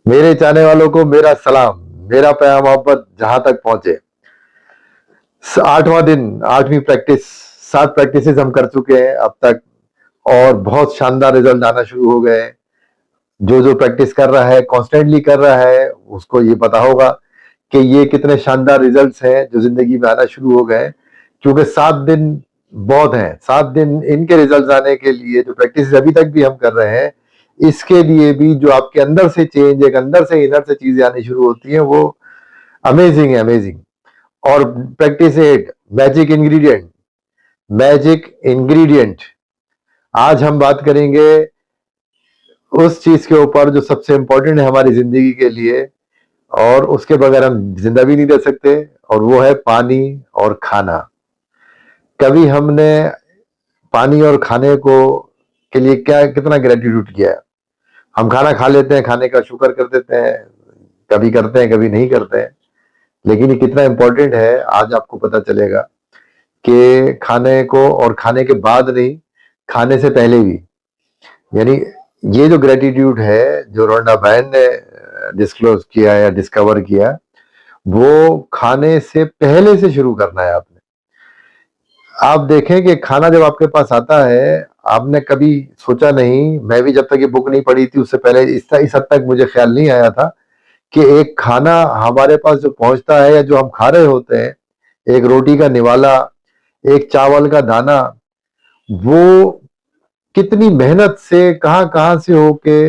मेरे चाहने वालों को मेरा सलाम, मेरा प्यार मोहब्बत जहां तक पहुंचे। 8वां दिन, 8वीं प्रैक्टिस, 7 प्रैक्टिसेस हम कर चुके हैं अब तक और बहुत शानदार रिजल्ट आना शुरू हो गए हैं। जो जो प्रैक्टिस कर रहा है, कॉन्स्टेंटली कर रहा है, उसको ये पता होगा कि ये कितने शानदार रिजल्ट्स हैं जो जिंदगी में आना शुरू हो गए हैं। क्योंकि 7 दिन बहुत हैं, 7 दिन इनके रिजल्ट्स आने के लिए जो प्रैक्टिस अभी तक भी हम कर रहे हैं, इसके लिए भी जो आपके अंदर से चेंज, एक अंदर से इनर से चीजें आनी शुरू होती हैं, वो अमेजिंग है, अमेजिंग। और practice 8, magic ingredient. Magic ingredient, आज हम बात करेंगे उस चीज के ऊपर जो सबसे इंपॉर्टेंट है हमारी जिंदगी के लिए, और उसके बगैर हम जिंदा भी नहीं रह सकते, और वो है पानी और खाना। कभी हमने पानी और खाने को के लिए क्या कितना ग्रेटिट्यूड किया है। हम खाना खा लेते हैं, खाने का शुक्र कर देते हैं, कभी करते हैं कभी नहीं करते हैं, लेकिन ये कितना इंपॉर्टेंट है आज आपको पता चलेगा कि खाने को, और खाने के बाद नहीं, खाने से पहले भी। यानी ये जो ग्रेटिट्यूड है जो रोंडा बहन ने डिस्क्लोज किया या डिस्कवर किया, वो खाने से पहले से शुरू करना है आपने। आप देखें कि खाना जब आपके पास आता है, आपने कभी सोचा नहीं, मैं भी जब तक ये बुक नहीं पढ़ी थी उससे पहले इस हद तक मुझे ख्याल नहीं आया था कि एक खाना हमारे पास जो पहुंचता है या जो हम खा रहे होते हैं, एक रोटी का निवाला, एक चावल का दाना, वो कितनी मेहनत से कहाँ कहाँ से होके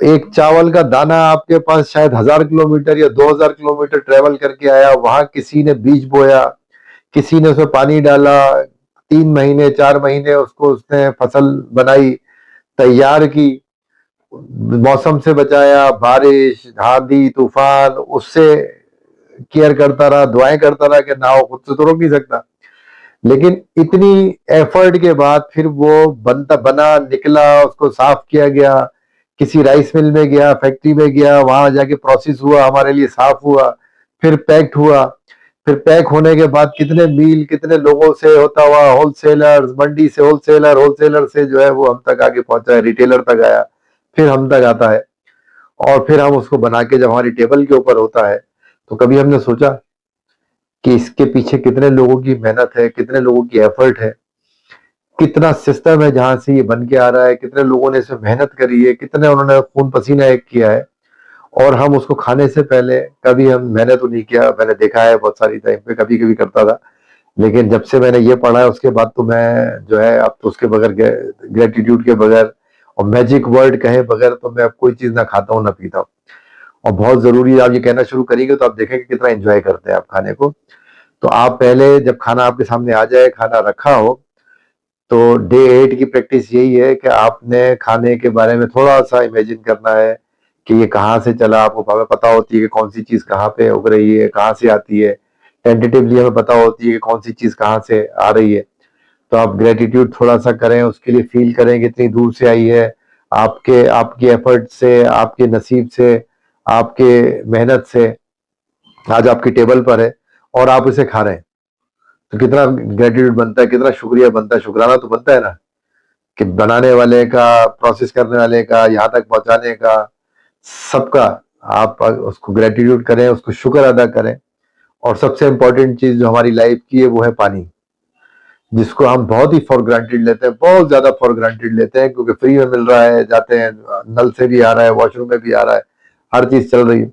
एक चावल का दाना आपके पास शायद 1000 किलोमीटर या 2000 किलोमीटर ट्रेवल करके आया। वहां किसी ने बीज बोया, किसी ने उसमें पानी डाला, 3 महीने 4 महीने उसको उसने फसल बनाई, तैयार की, मौसम से बचाया, बारिश आंधी तूफान, उससे केयर करता रहा, दुआएं करता रहा कि ना हो, खुद से तो रोक नहीं सकता। लेकिन इतनी एफर्ट के बाद फिर वो बनता बना निकला, उसको साफ किया गया, किसी राइस मिल में गया, फैक्ट्री में गया, वहां जाके प्रोसेस हुआ, हमारे लिए साफ हुआ, फिर पैक्ड हुआ, फिर पैक होने के बाद कितने मील, कितने लोगों से होता हुआ होलसेलर, मंडी से होलसेलर, होलसेलर से जो है वो हम तक आगे पहुंचा है, रिटेलर तक आया, फिर हम तक आता है, और फिर हम उसको बना के जब हमारी टेबल के ऊपर होता है, तो कभी हमने सोचा कि इसके पीछे कितने लोगों की मेहनत है, कितने लोगों की एफर्ट है, कितना सिस्टम है जहां से ये बन के आ रहा है, कितने लोगों ने इसमें मेहनत करी है, कितने उन्होंने खून पसीना एक किया है, और हम उसको खाने से पहले कभी हम मेहनत तो नहीं किया। मैंने देखा है बहुत सारी टाइम पे कभी कभी करता था, लेकिन जब से मैंने ये पढ़ा है उसके बाद तो मैं जो है अब तो उसके बगैर, ग्रेटिट्यूड के बगैर और मैजिक वर्ड कहे बगैर तो मैं अब कोई चीज ना खाता हूँ ना पीता हूँ। और बहुत जरूरी है, आप ये कहना शुरू करेंगे तो आप देखेंगे कितना एंजॉय करते हैं आप खाने को। तो आप पहले जब खाना आपके सामने आ जाए, खाना रखा हो, तो डे 8 की प्रैक्टिस यही है कि आपने खाने के बारे में थोड़ा सा इमेजिन करना है कि ये कहाँ से चला। आपको हमें पता होती है कि कौन सी चीज कहाँ पे उग रही है, कहाँ से आती है, टेंटेटिवली हमें पता होती है कि कौन सी चीज कहाँ से आ रही है। तो आप ग्रेटिट्यूड थोड़ा सा करें, उसके लिए फील करें कि इतनी दूर से आई है, आपके आपकी एफर्ट से, आपके नसीब से, आपके मेहनत से आज आपकी टेबल पर है और आप इसे खा रहे हैं। तो कितना ग्रेटिट्यूड बनता है, कितना शुक्रिया बनता है, शुक्राना तो बनता है ना, कि बनाने वाले का, प्रोसेस करने वाले का, यहाँ तक पहुंचाने का, सबका। आप उसको ग्रेटिट्यूड करें, उसको शुक्र अदा करें। और सबसे इंपॉर्टेंट चीज जो हमारी लाइफ की है वो है पानी, जिसको हम बहुत ही फॉर ग्रांटेड लेते हैं, बहुत ज्यादा फॉर ग्रांटेड लेते हैं, क्योंकि फ्री में मिल रहा है, जाते हैं नल से भी आ रहा है, वॉशरूम में भी आ रहा है, हर चीज चल रही है।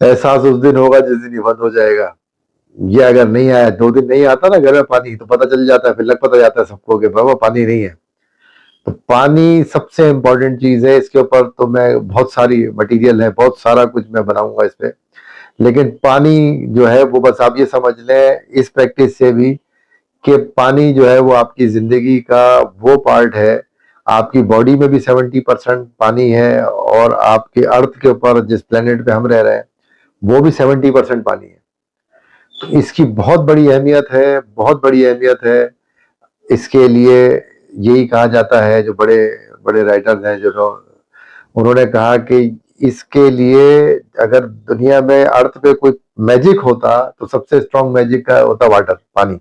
एहसास उस दिन होगा जिस दिन ये बंद हो जाएगा। ये अगर नहीं आया, 2 दिन नहीं आता ना घर में पानी, तो पता चल जाता है, फिर लग पता जाता है सबको कि बाबा पानी नहीं है। तो पानी सबसे इंपॉर्टेंट चीज है। इसके ऊपर तो मैं बहुत सारी मटेरियल है, बहुत सारा कुछ मैं बनाऊंगा इस पे, लेकिन पानी जो है वो बस आप ये समझ लें इस प्रैक्टिस से भी कि पानी जो है वो आपकी जिंदगी का वो पार्ट है। आपकी बॉडी में भी 70% पानी है, और आपके अर्थ के ऊपर जिस प्लेनेट पे हम रह रहे हैं वो भी 70% पानी है। तो इसकी बहुत बड़ी अहमियत है, बहुत बड़ी अहमियत है। इसके लिए यही कहा जाता है, जो बड़े बड़े राइटर्स हैं जो उन्होंने कहा कि इसके लिए अगर दुनिया में अर्थ पे कोई मैजिक होता तो सबसे स्ट्रॉन्ग मैजिक का होता वाटर, पानी।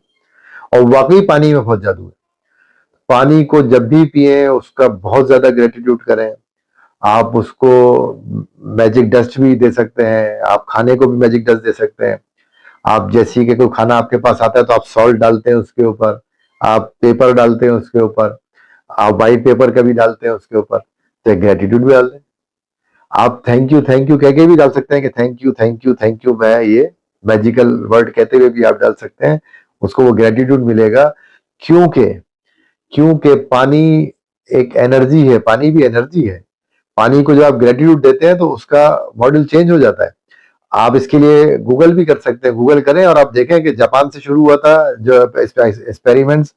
और वाकई पानी में बहुत जादू है। पानी को जब भी पिए उसका बहुत ज्यादा ग्रेटिट्यूड करें, आप उसको मैजिक डस्ट भी दे सकते हैं, आप खाने को भी मैजिक डस्ट दे सकते हैं। आप जैसे कि कोई खाना आपके पास आता है तो आप सॉल्ट डालते हैं उसके ऊपर, आप पेपर डालते हैं उसके ऊपर, आप व्हाइट पेपर का भी डालते हैं उसके ऊपर, तो एक ग्रेटिट्यूड भी डाल दें। आप थैंक यू कह के भी डाल सकते हैं कि थैंक यू मैं ये मैजिकल वर्ड कहते हुए भी आप डाल सकते हैं, उसको वो ग्रेटिट्यूड मिलेगा। क्योंकि क्योंकि पानी एक एनर्जी है, पानी भी एनर्जी है। पानी को जब आप ग्रेटिट्यूड देते हैं तो उसका मॉडल चेंज हो जाता है। आप इसके लिए गूगल भी कर सकते हैं, गूगल करें और आप देखें कि जापान से शुरू हुआ था जो एक्सपेरिमेंट्स,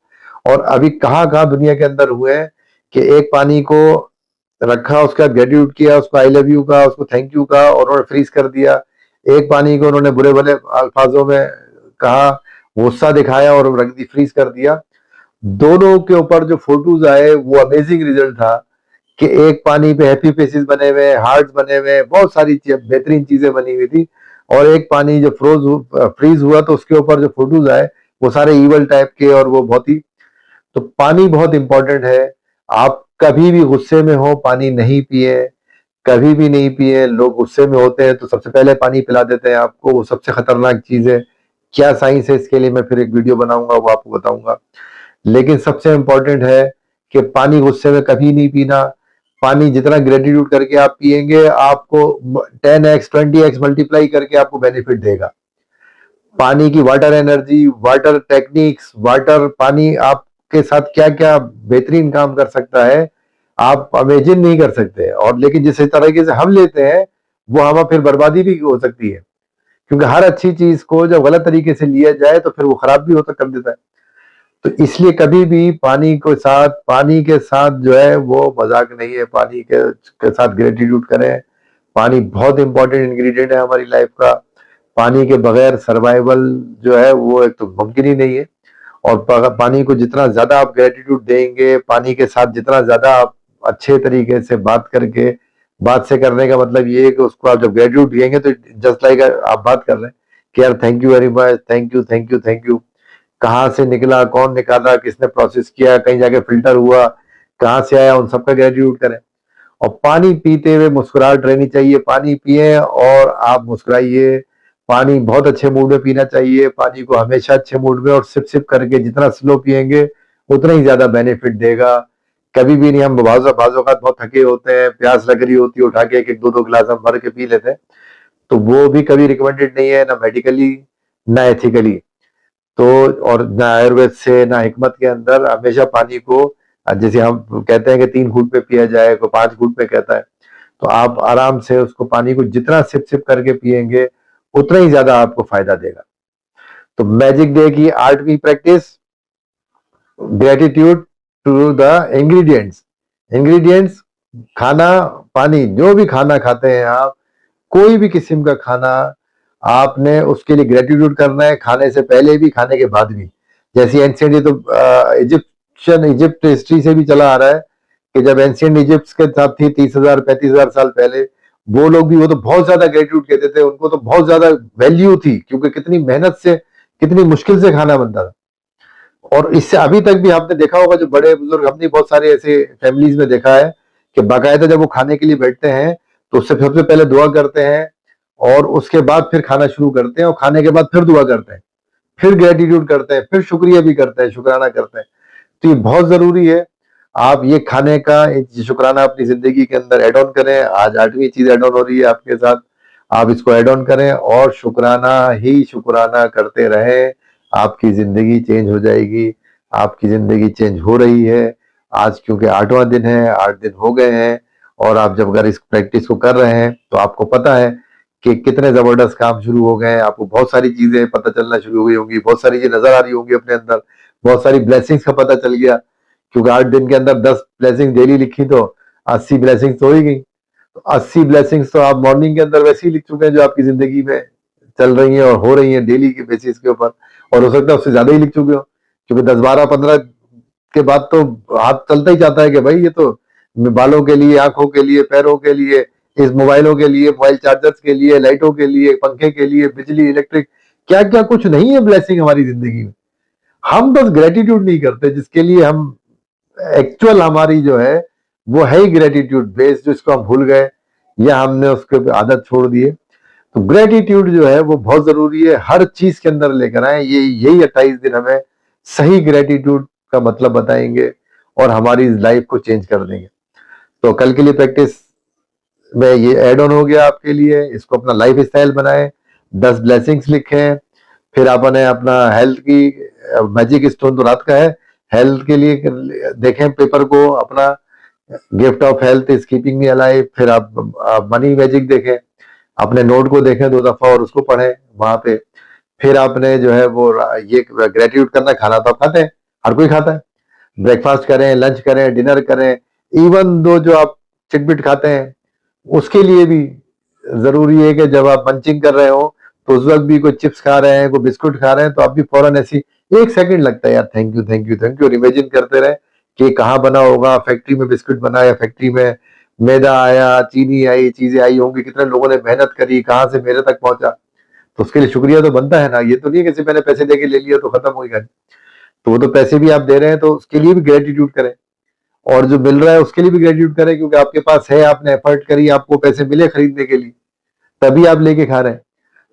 और अभी कहाँ कहाँ दुनिया के अंदर हुए हैं कि एक पानी को रखा, उसका ग्रेटिट्यूड किया, उसको आई लव यू का, उसको थैंक यू का, और उन्होंने फ्रीज कर दिया। एक पानी को उन्होंने बुरे भले अल्फाजों में कहा, गुस्सा दिखाया और रख दी, फ्रीज कर दिया। दोनों के ऊपर जो फोटोज आए वो अमेजिंग रिजल्ट था कि एक पानी पे हैप्पी फेसेस बने हुए, हार्ट बने हुए, बहुत सारी बेहतरीन चीजें बनी हुई थी। और एक पानी जो फ्रीज हुआ तो उसके ऊपर जो फोटोज आए वो सारे इवल टाइप के, और वो बहुत ही, तो पानी बहुत इंपॉर्टेंट है। आप कभी भी गुस्से में हो पानी नहीं पिए, कभी भी नहीं पिए। लोग गुस्से में होते हैं तो सबसे पहले पानी पिला देते हैं आपको, वो सबसे खतरनाक चीज है। क्या साइंस है इसके लिए मैं फिर एक वीडियो बनाऊंगा, वो आपको बताऊंगा। लेकिन सबसे इंपॉर्टेंट है कि पानी गुस्से में कभी नहीं पीना। पानी जितना ग्रेटिट्यूड करके आप पिएंगे, आपको 10x 20x मल्टीप्लाई करके आपको बेनिफिट देगा। पानी की water energy, water techniques, water पानी आपके साथ क्या क्या बेहतरीन काम कर सकता है, आप इमेजिन नहीं कर सकते। और लेकिन जिस तरीके से हम लेते हैं वो हमें फिर बर्बादी भी हो सकती है, क्योंकि हर अच्छी चीज को जब गलत तरीके से लिया जाए तो फिर वो खराब भी होता कर देता है। तो इसलिए कभी भी पानी के साथ जो है वो मजाक नहीं है, पानी के साथ ग्रेटिट्यूड करें। पानी बहुत इंपॉर्टेंट इंग्रेडिएंट है हमारी लाइफ का। पानी के बगैर सर्वाइवल जो है वो एक तो मुमकिन ही नहीं है। और पानी को जितना ज्यादा आप ग्रेटिट्यूड देंगे, पानी के साथ जितना ज्यादा आप अच्छे तरीके से बात करके, बात से करने का मतलब ये है कि उसको आप जब ग्रेटिट्यूड देंगे तो जस्ट लाइक आप बात कर रहे हैं कि यार thank you very much, thank you. कहाँ से निकला, कौन निकाला, किसने प्रोसेस किया, कहीं जाके फिल्टर हुआ, कहाँ से आया, उन सबका ग्रेटिट्यूड करें। और पानी पीते हुए मुस्कुराहट रहनी चाहिए। पानी पिए और आप मुस्कुराइए। पानी बहुत अच्छे मूड में पीना चाहिए, पानी को हमेशा अच्छे मूड में और सिप सिप करके, जितना स्लो पिएंगे उतना ही ज्यादा बेनिफिट देगा। कभी भी नहीं, हम बाजों का बहुत थके होते हैं, प्यास लग रही होती है, उठा के एक एक दो दो गिलास हम भर के पी लेते हैं, तो वो भी कभी रिकमेंडेड नहीं है, ना मेडिकली ना एथिकली। तो और ना आयुर्वेद से ना हिकमत के अंदर हमेशा पानी को, जैसे हम कहते हैं कि 3 घूंट पे पिया जाए, कोई 5 घूंट पे कहता है, तो आप आराम से उसको पानी को जितना सिप सिप करके पिएंगे उतना ही ज्यादा आपको फायदा देगा। तो मैजिक डे की 8वीं practice, gratitude to the ingredients. Ingredients, खाना, पानी, जो भी खाना खाते हैं आप, कोई भी किस्म का खाना, आपने उसके लिए ग्रेटिट्यूड करना है, खाने से पहले भी खाने के बाद भी। जैसे एंशियंट, ये तो इजिप्ट हिस्ट्री से भी चला आ रहा है कि जब एंशियंट इजिप्ट के साथ थी 30,000 35,000 साल पहले, वो लोग भी, वो तो बहुत ज्यादा ग्रेटिट्यूड कहते थे, उनको तो बहुत ज्यादा वैल्यू थी, क्योंकि कितनी मेहनत से, कितनी मुश्किल से खाना बनता था। और इससे अभी तक भी आपने देखा होगा, जो बड़े बुजुर्ग, हमने बहुत सारे ऐसे फैमिलीज में देखा है कि बाकायदा जब वो खाने के लिए बैठते हैं तो उससे सबसे पहले दुआ करते हैं, और उसके बाद फिर खाना शुरू करते हैं, और खाने के बाद फिर दुआ करते हैं, फिर ग्रेटिट्यूड करते हैं, फिर शुक्रिया भी करते हैं, शुक्राना करते हैं। तो ये बहुत जरूरी है। आप ये खाने का शुक्राना अपनी जिंदगी के अंदर एड ऑन करें। आज 8वीं चीज एड ऑन हो रही है आपके साथ, आप इसको एड ऑन करें और शुक्राना ही शुक्राना करते रहें। आपकी जिंदगी चेंज हो जाएगी। आपकी जिंदगी चेंज हो रही है आज, क्योंकि 8वां दिन है, 8 दिन हो गए हैं। और आप जब अगर इस प्रैक्टिस को कर रहे हैं तो आपको पता है कि कितने जबरदस्त काम शुरू हो गए हैं। आपको बहुत सारी चीजें पता चलना शुरू हो गई होंगी, बहुत सारी चीजें नजर आ रही होंगी अपने अंदर, बहुत सारी ब्लेसिंग्स का पता चल गया, क्योंकि 8 दिन के अंदर 10 ब्लेसिंग डेली लिखी तो 80 ब्लेसिंग्स तो हो ही गई। तो 80 ब्लेसिंग्स तो आप मॉर्निंग के अंदर वैसे ही लिख चुके हैं, जो आपकी जिंदगी में चल रही हैं और हो रही हैं डेली के बेसिस के ऊपर। और हो सकता है उससे ज्यादा ही लिख चुके हो, क्योंकि 10 12 15 के बाद तो हाथ चलता ही जाता है कि भाई ये तो बालों के लिए, आंखों के लिए, पैरों के लिए, इस मोबाइलों के लिए, मोबाइल चार्जर्स के लिए, लाइटों के लिए, पंखे के लिए, बिजली, इलेक्ट्रिक, क्या क्या कुछ नहीं है ब्लेसिंग हमारी जिंदगी में। हम बस ग्रेटिट्यूड नहीं करते, जिसके लिए हम एक्चुअल हमारी जो है वो है ही ग्रेटिट्यूड बेस, जिसको हम भूल गए या हमने उसके आदत छोड़ दी है। तो ग्रेटिट्यूड जो है वो बहुत जरूरी है, हर चीज के अंदर लेकर आए। ये यही 28 दिन हमें सही ग्रेटिट्यूड का मतलब बताएंगे और हमारी लाइफ को चेंज कर देंगे। तो कल के लिए प्रैक्टिस में ये एड ऑन हो गया आपके लिए, इसको अपना लाइफ स्टाइल बनाएं, 10 ब्लेसिंग्स लिखें। फिर आपने अपना हेल्थ की मैजिक स्टोन तो रात का है, हेल्थ के लिए देखें पेपर को अपना, gift of health is keeping me alive. फिर आप मनी मैजिक देखें, अपने नोट को देखें 2 दफा और उसको पढ़ें वहां पे। फिर आपने जो है वो ये ग्रेटिट्यूड करना, खाना तो आप खाते हैं, हर कोई खाता है, ब्रेकफास्ट करें, लंच करें, डिनर करें, इवन दो जो आप चिटबिट खाते हैं उसके लिए भी जरूरी है कि जब आप पंचिंग कर रहे हो तो उस वक्त भी कोई चिप्स खा रहे हैं, कोई बिस्कुट खा रहे हैं, तो आप भी फौरन ऐसी 1 सेकंड लगता है यार, thank you thank you thank you, और इमेजिन करते रहे कि कहाँ बना होगा, फैक्ट्री में बिस्कुट बना या फैक्ट्री में मैदा आया, चीनी आई, चीजें आई होंगी, कितने लोगों ने मेहनत करी, कहाँ से मेरे तक पहुंचा, तो उसके लिए शुक्रिया तो बनता है ना। ये तो नहीं है कि मैंने पैसे दे के ले लिया तो खत्म हो गया, तो वो तो पैसे भी आप दे रहे हैं तो उसके लिए भी ग्रेटिट्यूड करें, और जो मिल रहा है उसके लिए भी ग्रेटिट्यूड करें, क्योंकि आपके पास है, आपने एफर्ट करी, आपको पैसे मिले खरीदने के लिए, तभी आप लेके खा रहे हैं।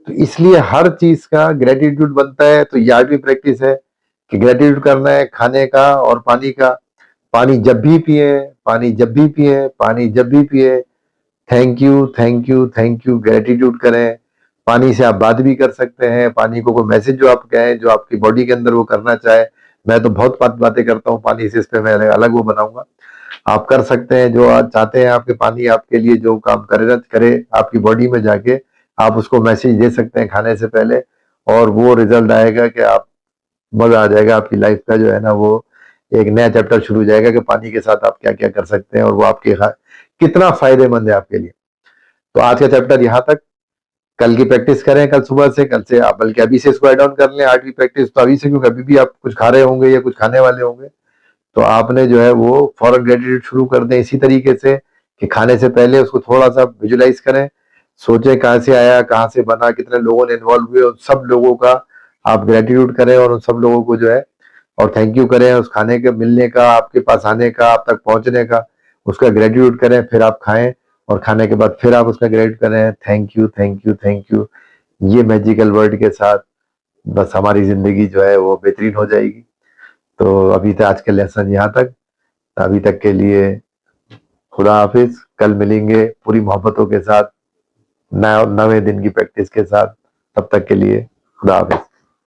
तो इसलिए हर चीज का ग्रेटिट्यूड बनता है। तो ये आर्ट भी प्रैक्टिस है कि ग्रेटिट्यूड करना है खाने का और पानी का। पानी जब भी पिए, पानी जब भी पिए, पानी जब भी पिए, thank you thank you thank you, gratitude करें। पानी से आप बात भी कर सकते हैं, पानी को कोई मैसेज जो आप कहें, जो आपकी बॉडी के अंदर वो करना चाहे। मैं तो बहुत बातें करता हूँ पानी से, इस पे मैं अलग वो बनाऊंगा, आप कर सकते हैं जो आज चाहते हैं आपके पानी आपके लिए जो काम करे आपकी बॉडी में जाके, आप उसको मैसेज दे सकते हैं खाने से पहले, और वो रिजल्ट आएगा कि आप, मजा आ जाएगा आपकी लाइफ का जो है ना, वो एक नया चैप्टर शुरू हो जाएगा कि पानी के साथ आप क्या क्या कर सकते हैं और वो आपके कितना फायदेमंद है आपके लिए। तो आज का चैप्टर यहाँ तक, कल की प्रैक्टिस करें, कल सुबह से, कल से आप बल्कि अभी से इसको एड ऑन कर लें, 8वीं प्रैक्टिस तो अभी से, क्योंकि अभी भी आप कुछ खा रहे होंगे या कुछ खाने वाले होंगे, तो आपने जो है वो फॉरन ग्रेटिट्यूड शुरू कर दें इसी तरीके से कि खाने से पहले उसको थोड़ा सा विजुलाइज करें, सोचें कहाँ से आया, कहाँ से बना, कितने लोगों ने इन्वॉल्व हुए, उन सब लोगों का आप ग्रेटिट्यूड करें और उन सब लोगों को जो है और थैंक यू करें, उस खाने के मिलने का, आपके पास आने का, आप तक पहुंचने का, उसका ग्रेटिट्यूड करें। फिर आप खाएं और खाने के बाद फिर आप उसका ग्रेटिट्यूड करें, thank you thank you thank you. ये मैजिकल वर्ड के साथ बस हमारी जिंदगी जो है वो बेहतरीन हो जाएगी। तो अभी तक आज के लेसन यहाँ तक, अभी तक के लिए खुदा हाफिज। कल मिलेंगे पूरी मोहब्बतों के साथ, नए दिन की प्रैक्टिस के साथ। तब तक के लिए खुदा हाफिज।